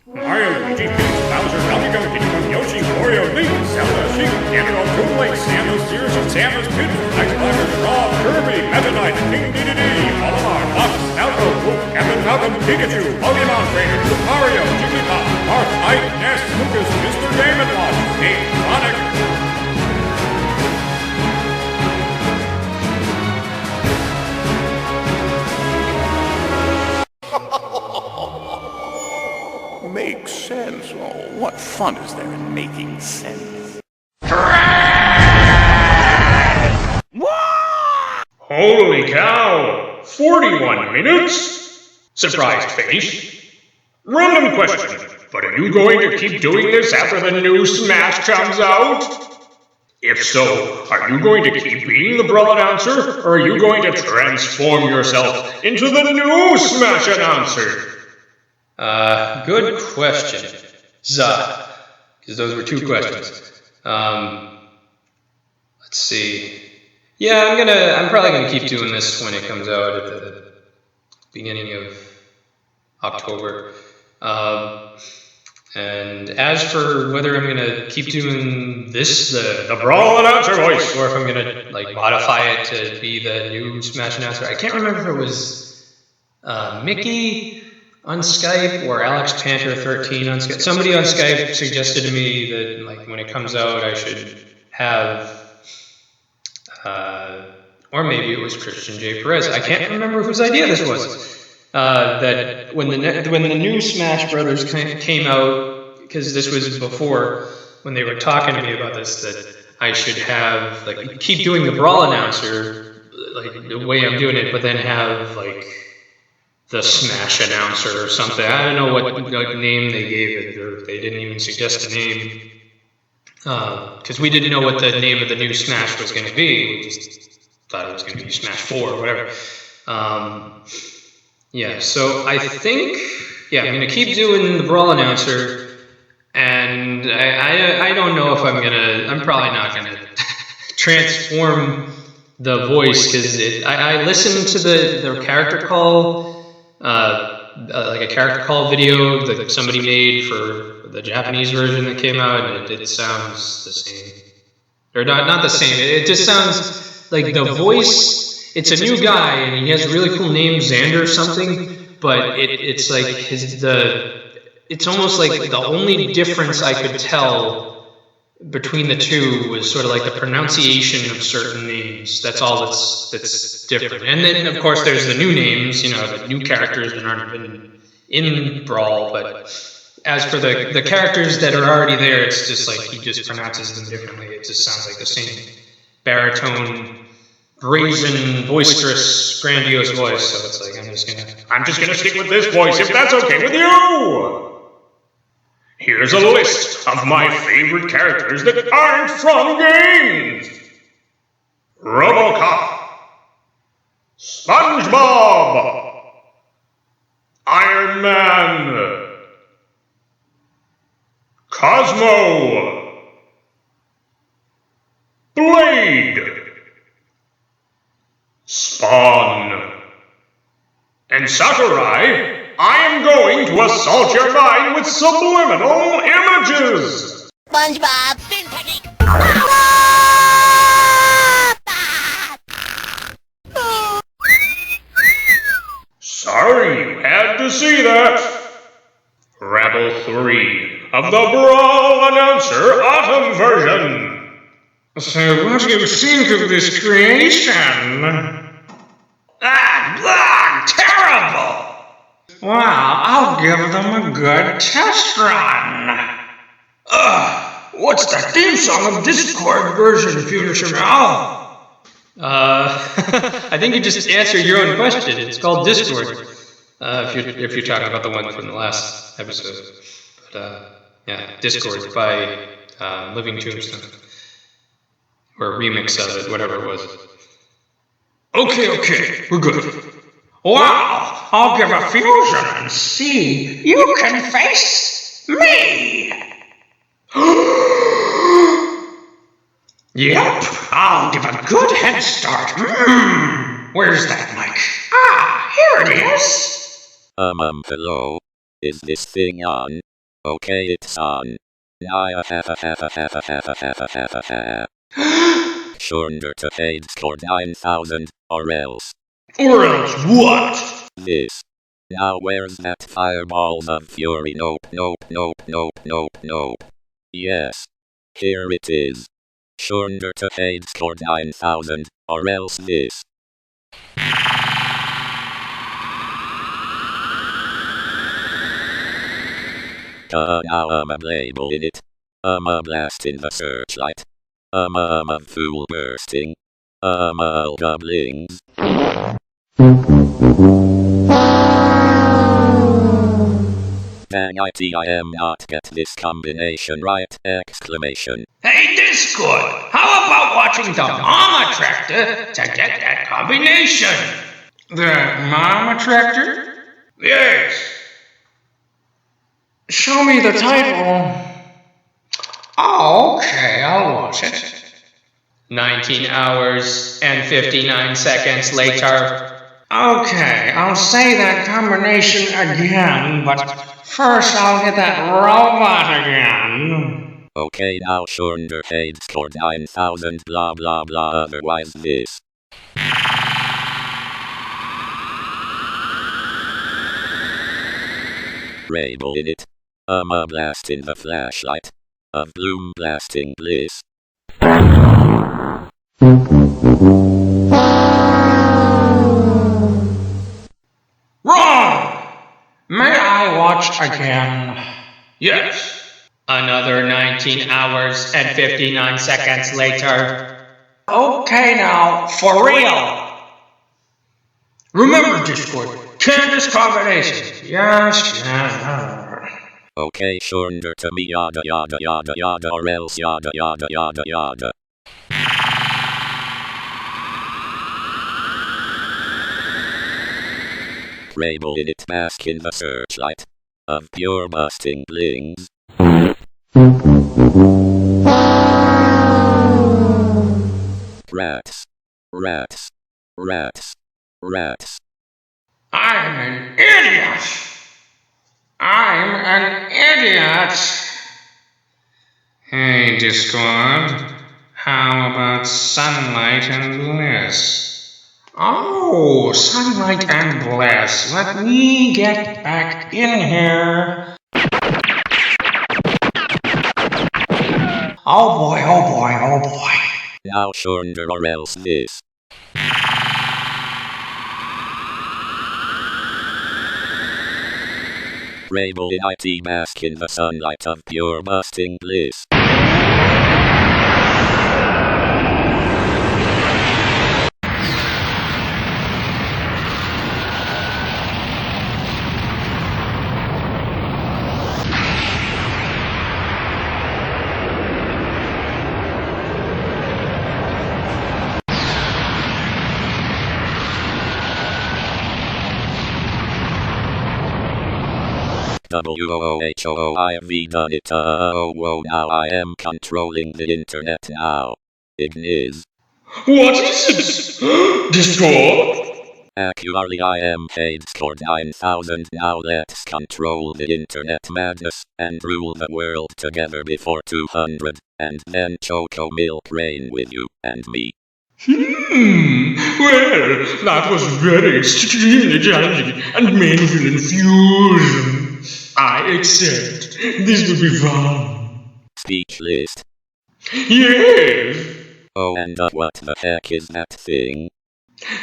Mario, Luigi, Peach, Bowser, Donkey Kong, Diddy Kong, Yoshi, Wario, Link, Zelda, Sheep, Ganondorf, Toon Link, Samus, Sears, Samus, Peach, Ice Climber, Rob, Kirby, Meta Knight, King Dedede, Olimar, Fox, Alto, Wolf, Captain Falcon, Pikachu, Pokemon Trainer, Mario, Jigglypuff, Marth, Ike, Ness, Lucas, Mr. Game & Watch, Dave, Sonic. Makes sense. Oh, what fun is there in making sense? Holy cow! 41 minutes? Surprised face? Random question, but are you going to keep doing this after the new Smash comes out? If so, are you going to keep being the Brawl Announcer, or are you going to transform yourself into the new Smash Announcer? Good question. Zah. Because those were two questions. Let's see. Yeah, I'm probably gonna keep doing this when it comes out at the beginning of October. And as for whether I'm gonna keep doing this, the Brawl Announcer voice, or if I'm gonna like modify it to be the new Smash Announcer, I can't remember if it was Mickey on Skype or Alex Panther 13 on Skype. Somebody on Skype suggested to me that like when it comes out I should have or maybe it was Christian J. Perez. I can't remember whose idea this was. That when the new Smash Brothers came out, because this was before when they were talking to me about this, that I should have like keep doing the Brawl Announcer like the way I'm doing it, but then have like the Smash Announcer or something. I don't know what name they gave it, or they didn't even suggest a name. Because we didn't know what the name of the new Smash was going to be. We just thought it was going to be Smash 4 or whatever. Yeah, so I think, I'm going to keep doing the Brawl Announcer, and I don't know if I'm probably not going to transform the voice, because I listened to the character call, like a character call video that somebody made for the Japanese version that came out, and it sounds the same. Or not the same, it just sounds like the voice, it's a new guy, and he has a really cool name, Xander something, but it's like it's almost like the only difference I could tell between the two was sort of like the pronunciation of certain names. That's all that's different. And then, of course, there's the new names, the new characters that aren't even in Brawl, but as for the characters that are already there, it's just like he just pronounces them differently. It just sounds like the same baritone, brazen, boisterous, grandiose voice. So it's like I'm just gonna stick with this voice if that's okay with you. Here's a list of my favorite characters that aren't from games. RoboCop, SpongeBob, Iron Man, Cosmo, Blade, Spawn, and Sakurai. I am going to assault your mind with subliminal images. SpongeBob, fin technique. Sorry you had to see that. Rabble 3 of the Brawl Announcer Autumn version. So what do you think of this creation? Terrible! Well, I'll give them a good test run. What's the theme song of Discord version, Future Mel? I think you just answered your own question. It's called Discord. If you're talking about the one from the last episode. But, Discord by Living Tombstone. Or a remix of it, whatever it was. Okay, we're good. Wow, I'll give a fusion and see you can face me. Yep, I'll give a good head start. Where's that mic? Ah, here it is. Hello. Is this thing on? Okay, it's on. Shornder to fade score 9,000, or else. Or else what? This. Now where's that fireballs of fury? Nope. Yes. Here it is. Shornder to fade score 9,000, or else this. Now a label in it. A blast in the searchlight. A fool bursting. Gobblings. Dang it, I am not get this combination right! Exclamation. Hey, Discord, how about watching the Mama Tractor to get that combination? The Mama Tractor? Yes. Show me the title. Oh, okay, I'll watch it. 19 hours and 59 seconds later. Okay, I'll say that combination again, but first I'll hit that robot again. Okay, now Shornder fade score 9,000 blah blah blah, otherwise this. Rainbow in it. A blast in the flashlight. A bloom blasting bliss. Wrong! May I watch again? Yes. Another 19 hours and 59 seconds later. Okay now, for real! Remember, Discord, Candace combination. Yes. Okay, Shornder to me yada yada yada yada, or else yada yada yada yada. Rainbow in it, mask in the searchlight. Of pure busting blings. Rats. I'm an idiot! Hey, Discord. How about sunlight and bliss? Oh, sunlight and bliss. Let me get back in here. Oh boy. Now Shornder or else this. Rainbow in IT, mask in the sunlight of pure busting bliss. WOOHOOIV done it. Whoa, now I am controlling the internet now. Igniz. What is it? Discord? Actually I am paid score 9,000. Now let's control the internet madness and rule the world together before 200, and then Choco Milk reign with you and me. Well, that was very extremely challenging and painful infusion. I accept. This will be fun. Speechless. Yes. Oh, and what the heck is that thing?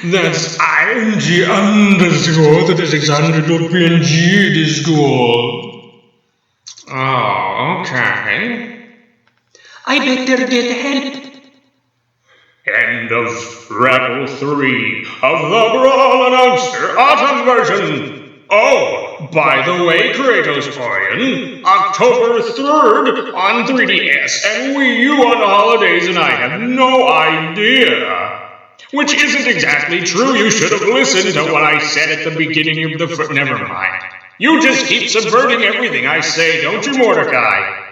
That's ing underscore, that is Alexander.png Discord. Oh, okay. I better get help. End of Rebel 3 of the Brawl Announcer Autumn version. Oh, by the way, Kratos October 3rd on 3DS and Wii U on the holidays, and I have no idea. Which isn't exactly true. You should have listened to what I said at the beginning of the never mind. You just keep subverting everything I say, don't you, Mordecai?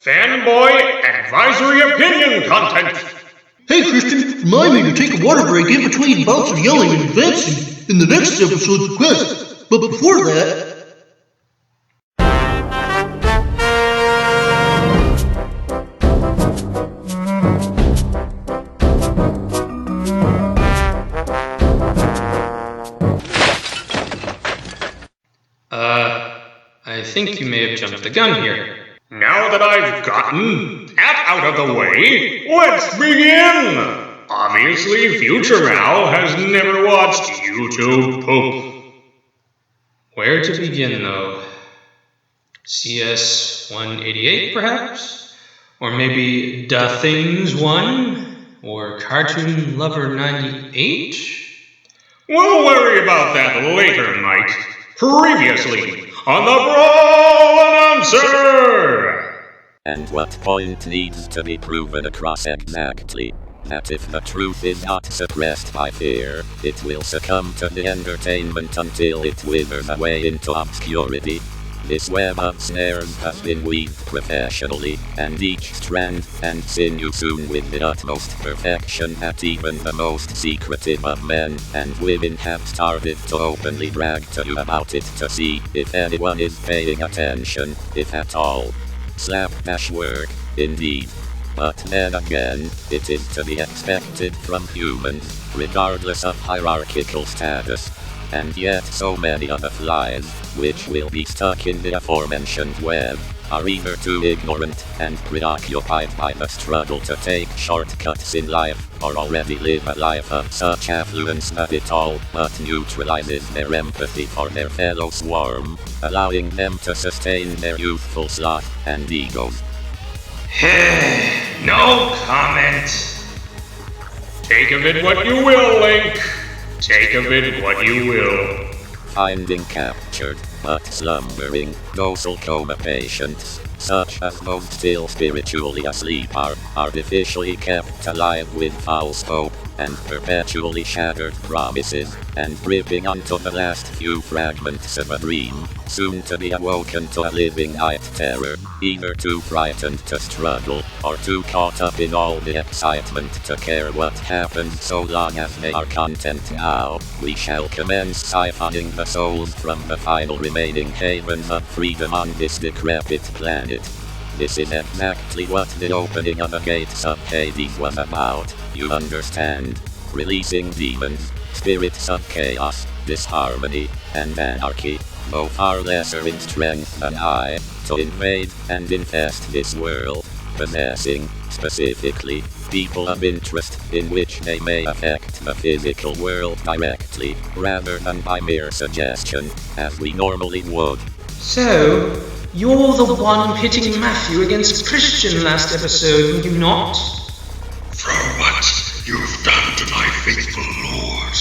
Fanboy Advisory Opinion Content. Hey Christian, remind me to take a water break in between bouts of yelling and advancing. in the next episode's quest. But before that... I think you may have jumped the gun here. Now that I've gotten that out of the way, let's begin! Obviously, Future Mal has never watched YouTube poop. Where to begin, though? CS 188, perhaps? Or maybe Da Things 1? Or Cartoon Lover 98? We'll worry about that later, Mike. Previously on the Brawl Announcer! And what point needs to be proven across exactly? That if the truth is not suppressed by fear, it will succumb to the entertainment until it withers away into obscurity. This web of snares has been weaved professionally, and each strand and sinew sewn with the utmost perfection that even the most secretive of men and women have started to openly brag to you about it to see if anyone is paying attention, if at all. Slapdash work, indeed. But then again, it is to be expected from humans, regardless of hierarchical status. And yet so many of the flies, which will be stuck in the aforementioned web, are either too ignorant and preoccupied by the struggle to take shortcuts in life, or already live a life of such affluence that it all but neutralizes their empathy for their fellow swarm, allowing them to sustain their youthful sloth and egos. No comment. Take of it what you will, Link. Take of it what you will. Finding captured, but slumbering, docile coma patients, such as those still spiritually asleep, are artificially kept alive with false hope and perpetually shattered promises, and gripping onto the last few fragments of a dream, soon to be awoken to a living night terror, either too frightened to struggle, or too caught up in all the excitement to care what happens so long as they are content. Now, we shall commence siphoning the souls from the final remaining havens of freedom on this decrepit planet. This is exactly what the opening of the gates of Hades was about, you understand. Releasing demons, spirits of chaos, disharmony, and anarchy, though far lesser in strength than I, to invade and infest this world, possessing, specifically, people of interest in which they may affect the physical world directly, rather than by mere suggestion, as we normally would. So, you're the one pitting Matthew against Christian last episode, were you not? For what you've done to my faithful lord,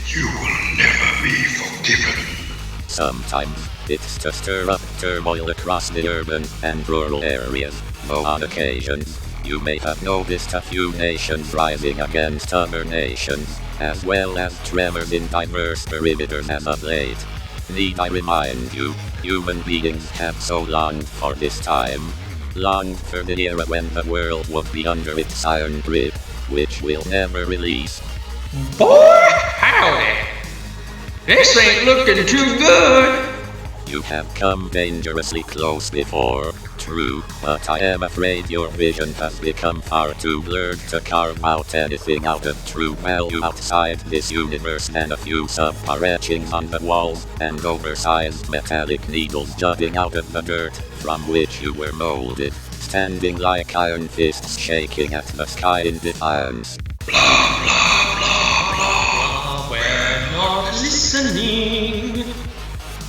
you will never be forgiven. Sometimes, it's to stir up turmoil across the urban and rural areas, though on occasions, you may have noticed a few nations rising against other nations, as well as tremors in diverse perimeters as of late. Need I remind you, human beings have so longed for this time. Longed for the era when the world would be under its iron grip, which we'll never release. Boy, howdy! This ain't looking too good! You have come dangerously close before, true, but I am afraid your vision has become far too blurred to carve out anything out of true value outside this universe than a few subpar etchings on the walls and oversized metallic needles jutting out of the dirt from which you were molded, standing like iron fists shaking at the sky in defiance. Blah, blah, blah, blah. We're not listening.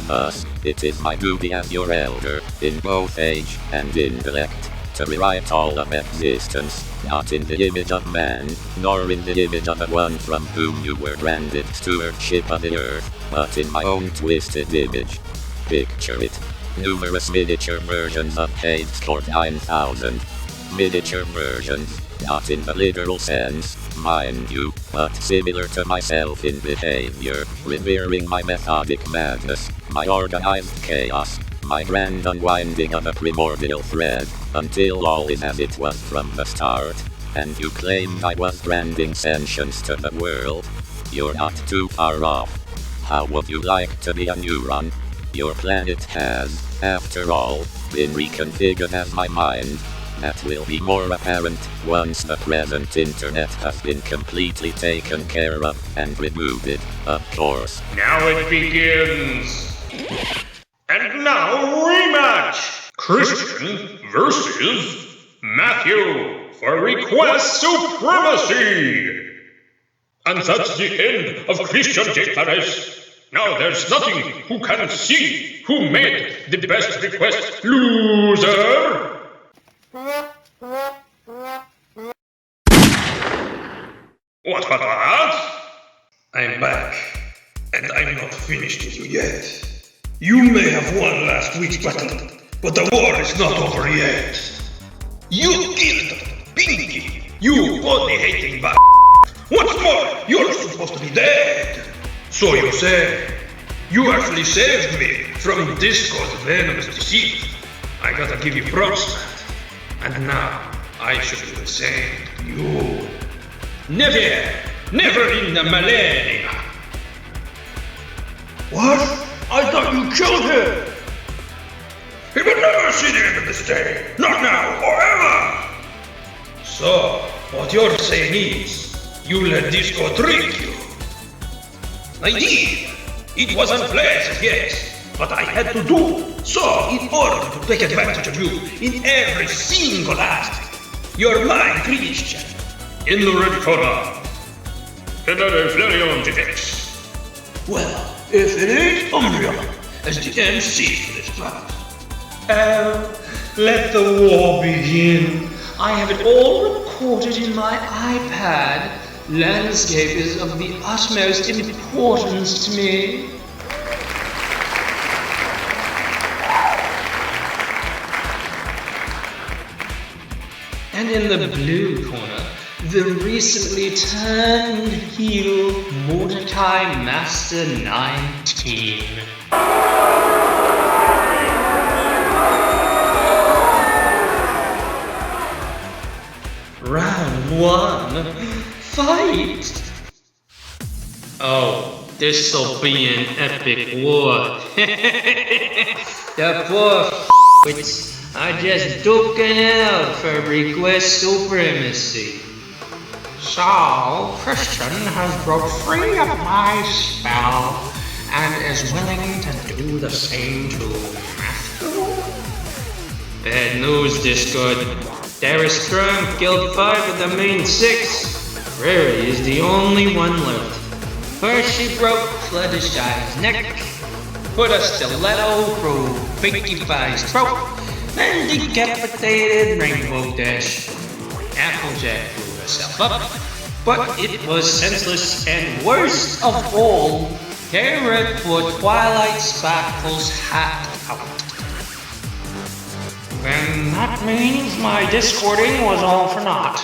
Thus, it is my duty as your elder, in both age and intellect, to rewrite all of existence, not in the image of man, nor in the image of the one from whom you were granted stewardship of the earth, but in my own twisted image. Picture it. Numerous miniature versions of Hades Court 9000. Miniature versions, not in the literal sense, mind you, but similar to myself in behavior, revering my methodic madness, my organized chaos, my grand unwinding of a primordial thread, until all is as it was from the start, and you claimed I was branding sentience to the world. You're not too far off. How would you like to be a neuron? Your planet has, after all, been reconfigured as my mind. That will be more apparent once the present internet has been completely taken care of and removed, of course. Now it begins. And now rematch. Christian versus Matthew for Request Supremacy. And that's the end of Christian J. Perez. Now there's nothing who can see who made the best request. Loser! What? I'm back, and I'm not finished with you yet. You may have won last week's battle, but the war is not over yet. You killed Pinky, you body-hating bastard. What's more, you're supposed to be dead. So you say, you actually saved me from Discord's venomous deceit. I gotta give you props for that. And now, I should do the same to you. Never in the millennia. What? I thought you killed him. He will never see the end of this day. Not now or ever. So, what you're saying is, you let Disco trick you. I did. It was unpleasant, yes, but I had to do so in order to take advantage of you in every single aspect. You're mine, Christian. In the red corner, Senator Flareon GX. Well, if it ain't Umbreon as the MC for this battle. Let the war begin. I have it all recorded in my iPad. Landscape is of the utmost importance to me. And in the blue corner, the recently turned heel Mordecai Master 19. Round 1. Fight! Oh, this'll be an epic war. The poor f***wits are just duking out for Request Supremacy. So, Christian has broke free of my spell and is willing to do the same to Matthew. Bad news, Discord. There is strong killed 5 of the main 6. Rarity is the only one left. First she broke Fluttershy's neck, put a stiletto through Pinkie Pie's throat, then decapitated Rainbow Dash. Applejack blew herself up, but it was senseless, and worst of all, Carrot put Twilight Sparkle's hat out. Then that means my discording was all for naught.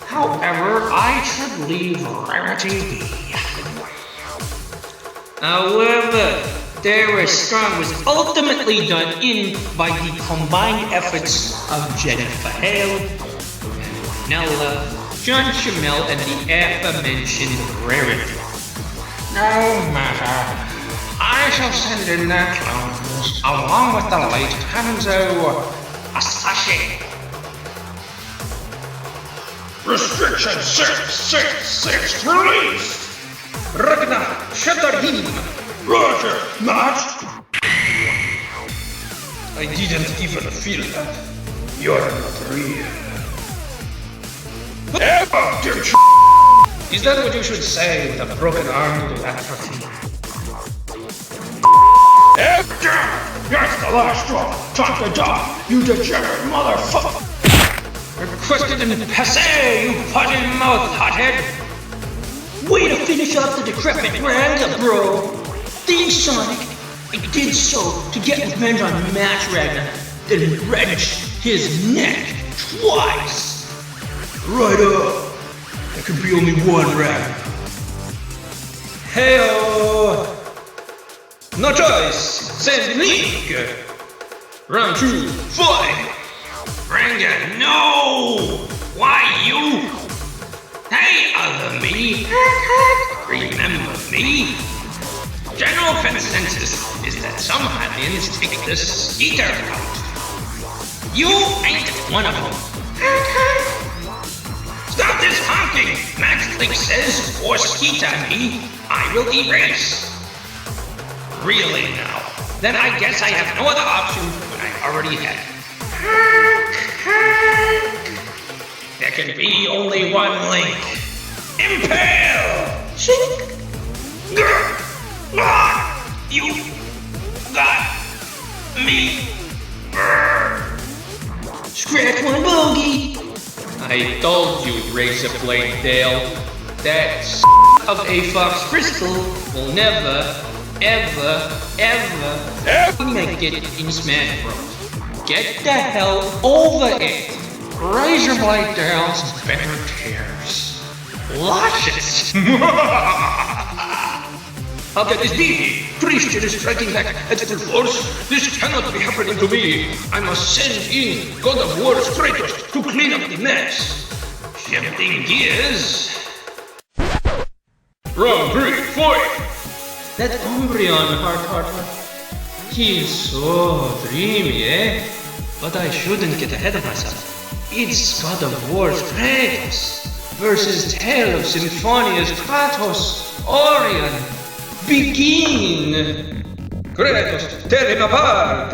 However, I should leave Rarity be. However, their strong was ultimately done in by the combined efforts of Jennifer Hale, Nella, John Shamel, and the aforementioned Rarity. No matter. I shall send in their clones along with the late Hanzo Asashi. Restriction 666 released! Ragnar Shatterhim! Roger, match! I didn't even feel that. You're not real. Is that what you should say with a broken arm to atrophy? That's the last straw! Time to die, you degenerate motherfucker! Requested in passe, you potty-mouthed hothead! Way to finish off the decrepit Ranga, bro! Think Sonic, I did so to get revenge on Matt Ragnar, then wrench his neck twice! Right up! There could be only one Ragnar. Hey-oh! No choice! Send me! Round 2, fight! Ranga, no! Why you? Hey, other me! Remember me? General consensus is that some Hylians take the Skeeter route. You ain't one of them. Stop this honking! Max Click says, or Skeeter me, I will erase. Really now? Then I guess I have no other option when I already had it. There can be only one link. Impale! You got me. Scratch one bogey. I told you, Razor Blade Dale, that of a Fox Crystal will never, ever make it in Smash Bros. Get the hell over it. Razor Blade Dale's better tears. Luscious. How can this be? Christian is striking back at full force. This cannot be happening to me. I must send in God of War Kratos to clean up the mess. Shifting gears. Round 3, fight! That Umbreon, heart. He is so dreamy, eh? But I shouldn't get ahead of myself. It's God of War's Kratos versus Tale of Symphonia's Kratos, Orion. Begin! Kratos, tear him apart!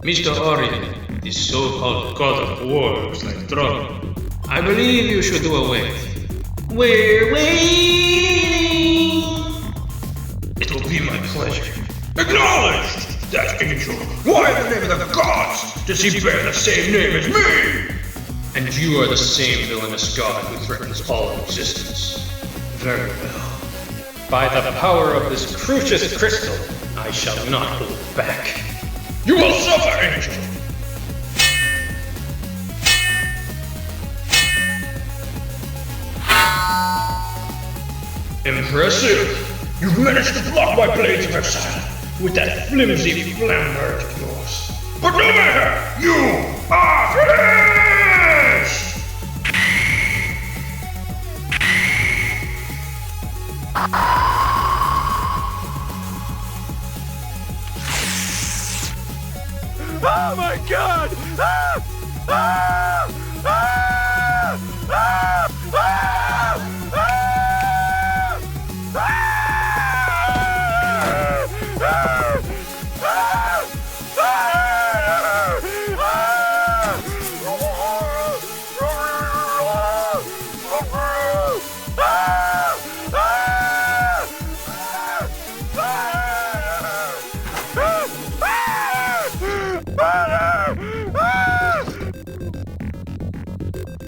Mr. Orion, the so-called God of War looks like trouble. I believe you should do away. We're waiting! It will be my pleasure. Acknowledged! That angel! Why in the name of the gods does he bear the same name as me? And you are the same villainous god who threatens all existence. Very well. By the power of this Crucius Crystal, I shall not hold back. You will suffer, angel! Impressive! You've managed to block my blades of exile with that flimsy flambird of yours. But no matter! You are finished! Oh my god! Ah! Ah! Ah! Ah!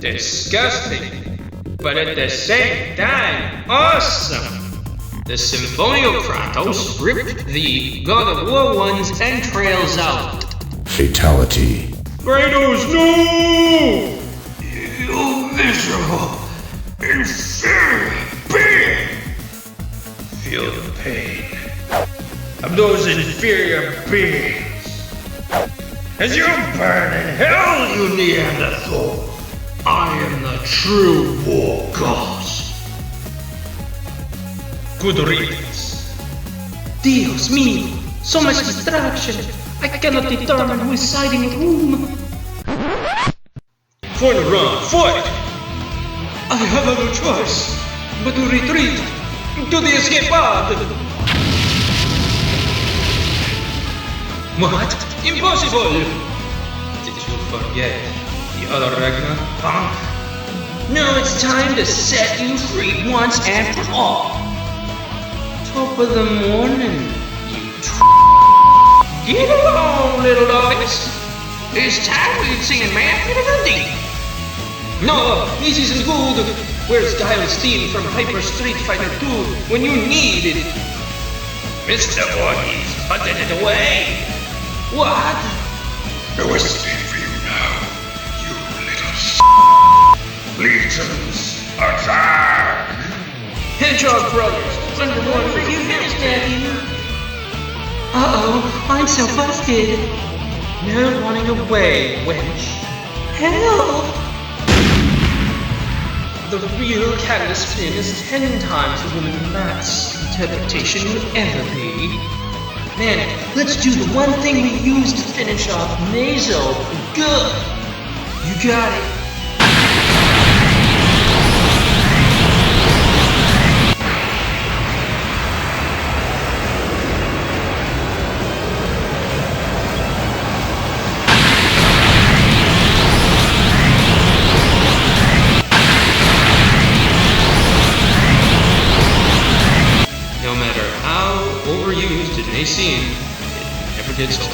Disgusting, but at the same time, awesome! The Symphonia Kratos ripped the God of War one's entrails out. Fatality. Kratos, no! You miserable, inferior being! Feel the pain of those inferior beings. As you burn in hell, you Neanderthal! I am the true war god. Good riddance. Dios mío, so much distraction. I cannot determine who is siding with whom. Final round, fight! I have no choice but to retreat to the escape pod. What? Impossible! Did you forget the other Ragnar, punk? Now it's time to set you free once and for all. Top of the morning, you Get along, little doggies. It's time we singing man in a melody. No, this isn't good. Where's Guile's theme from Hyper Street Fighter 2 when you need it? Mr. Voorhees, hunted it away. What? No escape for you now, you little Legions, attack! Hedgehog Brothers, number one for you, Daddy. Uh-oh, I'm so busted. No running away, wench. Help! The real Catalyst Flynn is 10 times the woman Matt Skeeter. interpretation will ever be. Man, let's do the one thing we used to finish off Mazo. Good. You got it. May seem, it never did so.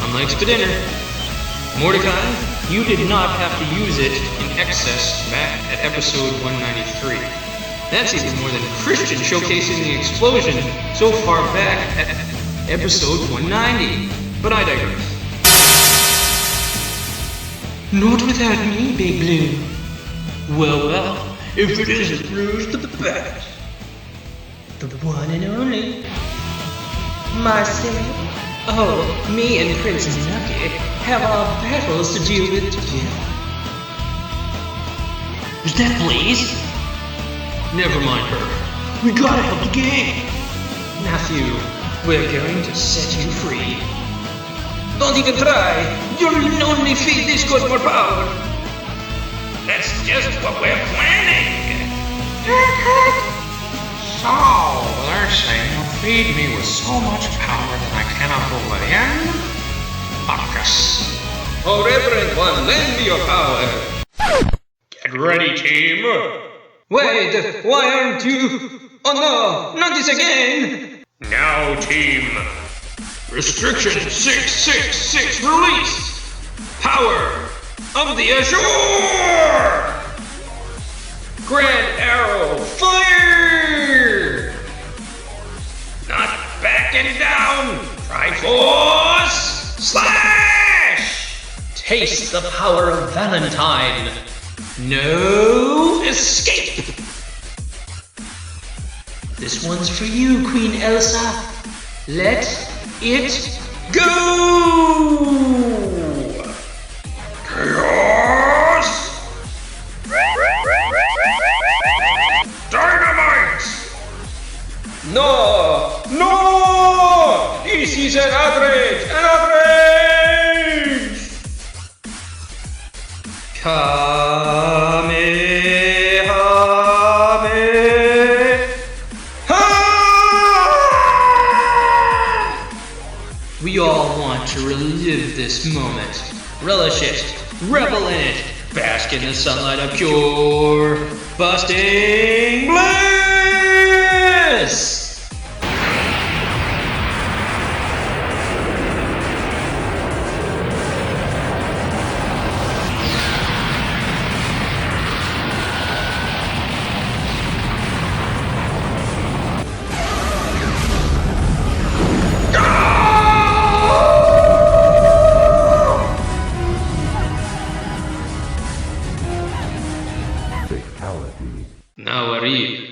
Unlike Spadinner, Mordecai, you did not have to use it in excess back at episode 193. That's even more than Christian showcasing the explosion so far back at episode 190. But I digress. Not without me, Big Blue. Well, if it isn't Rouge the Bat. The one and only. Myself? Oh, me and Prince Nucky have our battles to deal with together. Is that Blaze? Never mind her. We gotta help the gang. Matthew, we're going to set you free. Don't even try. You'll only feed this cause more power. That's just what we're planning. So, they're saying you'll feed me with so much power that I cannot hold it in? Buckus. Oh, Reverend One, lend me your power. Get ready, team. Wait, why aren't you? Oh no, not this again! Now, team. Restriction 666 released. Power of the Azure. Grand Arrow, fire! Not backing down. Triforce slash. Taste the power of Valentine. No escape. This one's for you, Queen Elsa. Let it Go! Chaos. Dynamite. No! No! This is an outrage! An outrage! We all want to relive this moment. Relish it. Revel in it. Bask in the sunlight of pure, busting bliss! Now, Arif,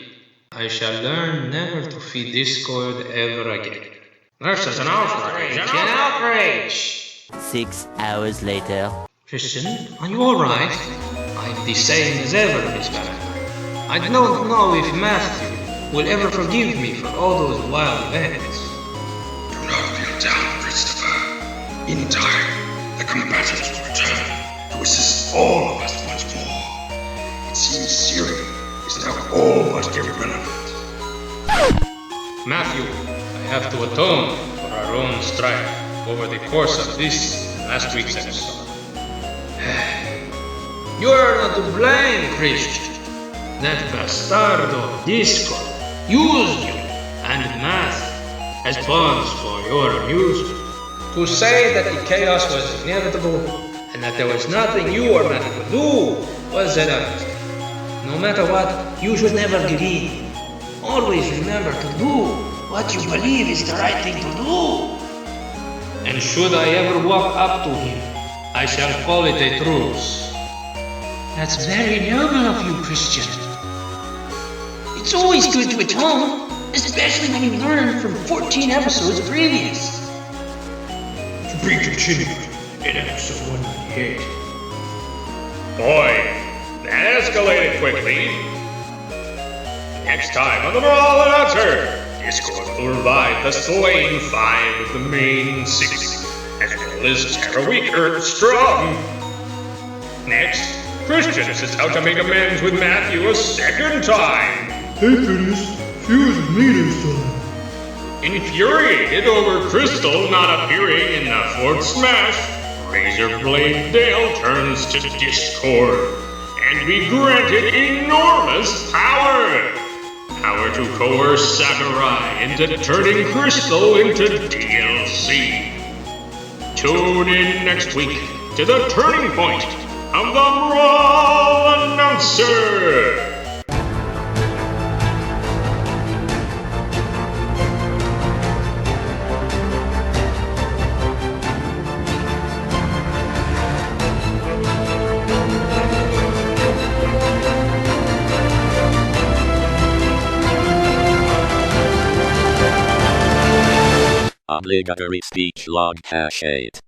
I shall learn never to feed discord ever again. This is an outrage! An outrage! 6 hours later. Christian, are you alright? I'm the same as ever, Miss Banner. I don't know if Matthew will ever forgive me for all those wild events. Do not feel down, Christopher. In time, the combatants will return to assist all of us once more. It seems Syria is now all but irrelevant. Matthew, I have to atone for our own strife over the course of this last week's episode. You are not to blame, Christian. That bastardo Discord used you and Math as pawns for your amusement. To say that the chaos was inevitable and that there was nothing you or Math could do was an understatement. No matter what, you should never give in. Always remember to do what you believe is the right thing to do. And should I ever walk up to him, I shall call it a truce. That's very noble of you, Christian. It's always good to atone, especially when you learn from 14 episodes previous. To be continued in episode 198. Boy, that escalated quickly. Next time on the Brawl Announcer, provide the slain 5 of the main 6, as well as tear a weaker strong. Next, Christian sets out to make amends with Matthew a second time. Hey Phineas, she was with me this time. Infuriated over Crystal not appearing in the 4th Smash, Razorblade Dale turns to Discord and be granted enormous power. Power to coerce Sakurai into turning Crystal into DLC. Tune in next week to the turning point of the Brawl Announcer. Obligatory speech log #8.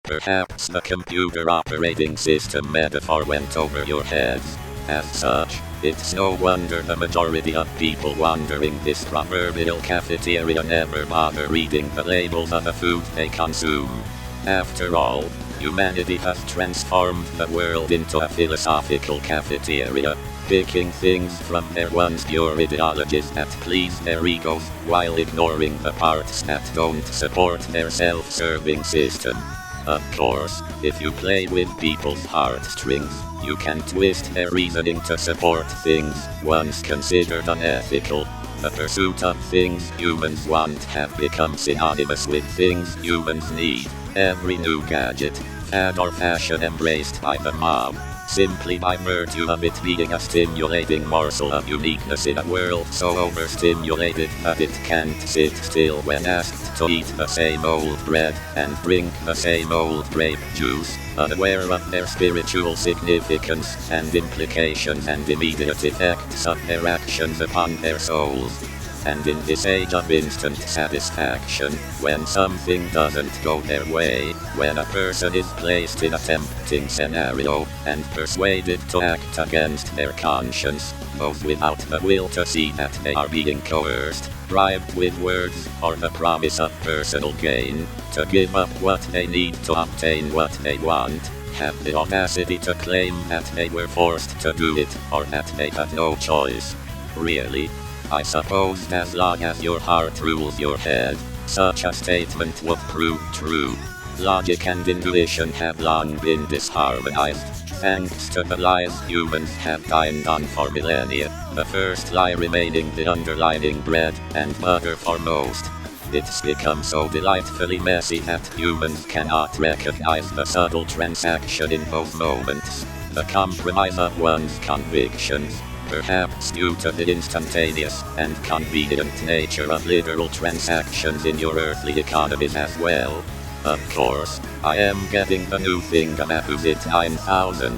Perhaps the computer operating system metaphor went over your heads. As such, it's no wonder the majority of people wandering this proverbial cafeteria never bother reading the labels of the food they consume. After all, humanity has transformed the world into a philosophical cafeteria, picking things from their once pure ideologies that please their egos, while ignoring the parts that don't support their self-serving system. Of course, if you play with people's heartstrings, you can twist their reasoning to support things once considered unethical. The pursuit of things humans want have become synonymous with things humans need. Every new gadget, fad or fashion embraced by the mob, simply by virtue of it being a stimulating morsel of uniqueness in a world so overstimulated that it can't sit still when asked to eat the same old bread and drink the same old grape juice, unaware of their spiritual significance and implications and immediate effects of their actions upon their souls. And in this age of instant satisfaction, when something doesn't go their way, when a person is placed in a tempting scenario, and persuaded to act against their conscience, both without the will to see that they are being coerced, bribed with words, or the promise of personal gain, to give up what they need to obtain what they want, have the audacity to claim that they were forced to do it, or that they had no choice. Really? I suppose as long as your heart rules your head, such a statement would prove true. Logic and intuition have long been disharmonized, thanks to the lies humans have dined on for millennia, the first lie remaining the underlining bread and butter foremost. It's become so delightfully messy that humans cannot recognize the subtle transaction in both moments, the compromise of one's convictions, perhaps due to the instantaneous and convenient nature of literal transactions in your earthly economies as well. Of course, I am getting the new thing about who's it 9000.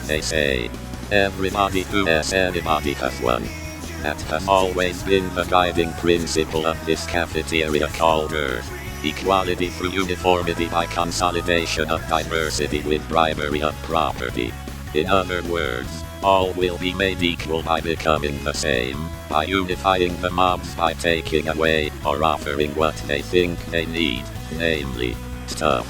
They say, everybody who has anybody has won. That has always been the guiding principle of this cafeteria called Earth. Equality through uniformity by consolidation of diversity with bribery of property. In other words, all will be made equal by becoming the same, by unifying the mobs by taking away or offering what they think they need, namely, stuff.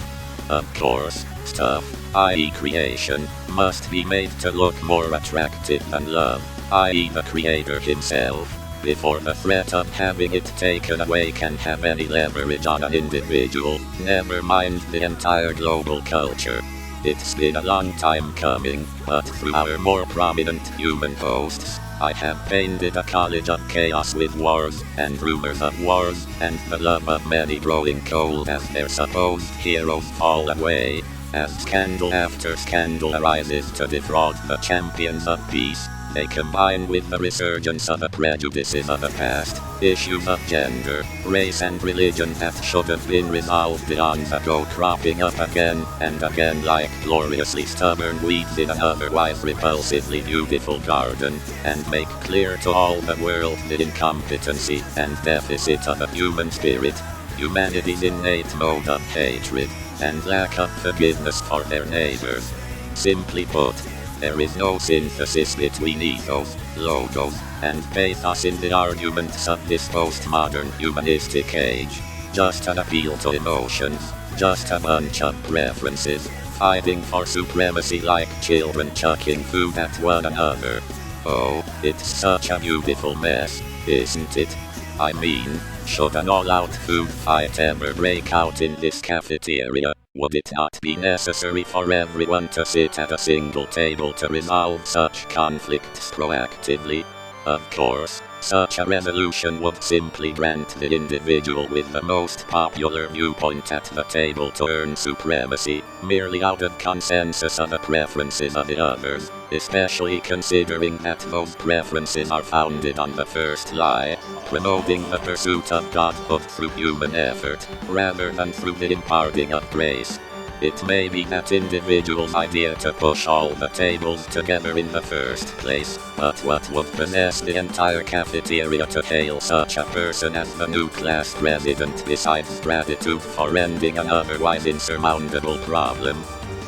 Of course, stuff, i.e. creation, must be made to look more attractive than love, i.e. the creator himself, before the threat of having it taken away can have any leverage on an individual, never mind the entire global culture. It's been a long time coming, but through our more prominent human hosts, I have painted a college of chaos with wars, and rumors of wars, and the love of many growing cold as their supposed heroes fall away, as scandal after scandal arises to defraud the champions of peace. They combine with the resurgence of the prejudices of the past, issues of gender, race and religion that should have been resolved eons ago cropping up again and again like gloriously stubborn weeds in an otherwise repulsively beautiful garden, and make clear to all the world the incompetency and deficit of the human spirit, humanity's innate mode of hatred, and lack of forgiveness for their neighbors. Simply put, there is no synthesis between ethos, logos, and pathos in the arguments of this postmodern humanistic age. Just an appeal to emotions, just a bunch of preferences, fighting for supremacy like children chucking food at one another. Oh, it's such a beautiful mess, isn't it? I mean, should an all-out food fight ever break out in this cafeteria, would it not be necessary for everyone to sit at a single table to resolve such conflicts proactively? Of course, such a resolution would simply grant the individual with the most popular viewpoint at the table to earn supremacy, merely out of consensus of the preferences of the others, especially considering that those preferences are founded on the first lie, promoting the pursuit of godhood through human effort, rather than through the imparting of grace. It may be that individual's idea to push all the tables together in the first place, but what would possess the entire cafeteria to hail such a person as the new class president besides gratitude for ending an otherwise insurmountable problem?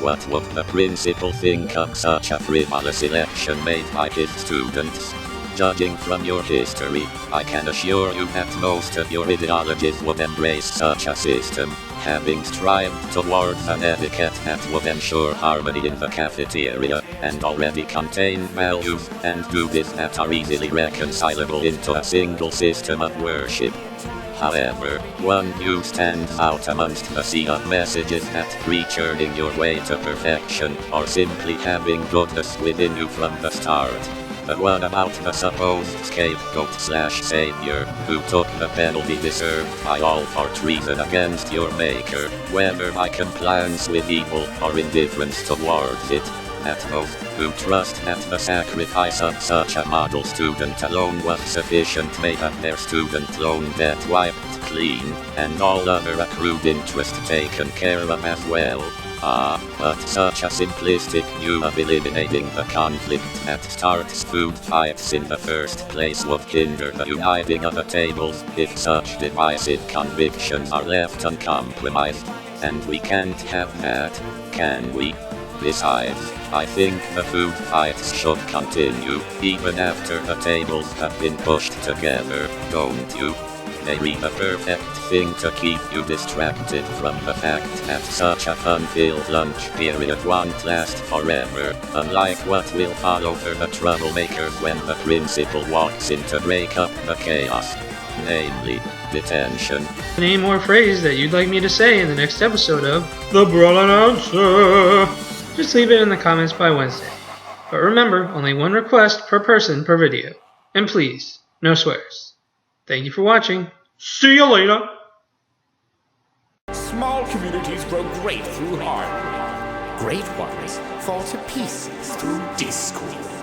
What would the principal think of such a frivolous election made by his students? Judging from your history, I can assure you that most of your ideologies would embrace such a system, having strived towards an etiquette that would ensure harmony in the cafeteria, and already contain values and duties that are easily reconcilable into a single system of worship. However, one view stands out amongst the sea of messages that preach earning your way to perfection, or simply having goodness within you from the start. The one about the supposed scapegoat/savior, who took the penalty deserved by all for treason against your maker, whether by compliance with evil or indifference towards it. At most, who trust that the sacrifice of such a model student alone was sufficient to have their student loan debt wiped clean, and all other accrued interest taken care of as well. But such a simplistic view of eliminating the conflict that starts food fights in the first place would hinder the uniting of the tables if such divisive convictions are left uncompromised. And we can't have that, can we? Besides, I think the food fights should continue, even after the tables have been pushed together, don't you? They're the perfect thing to keep you distracted from the fact that such a fun-filled lunch period won't last forever, unlike what will follow for the troublemakers when the principal walks in to break up the chaos. Namely, detention. Any more phrase that you'd like me to say in the next episode of The Brawl Announcer. Just leave it in the comments by Wednesday. But remember, only one request per person per video. And please, no swears. Thank you for watching. See you later. Small communities grow great through harmony. Great ones fall to pieces through discord.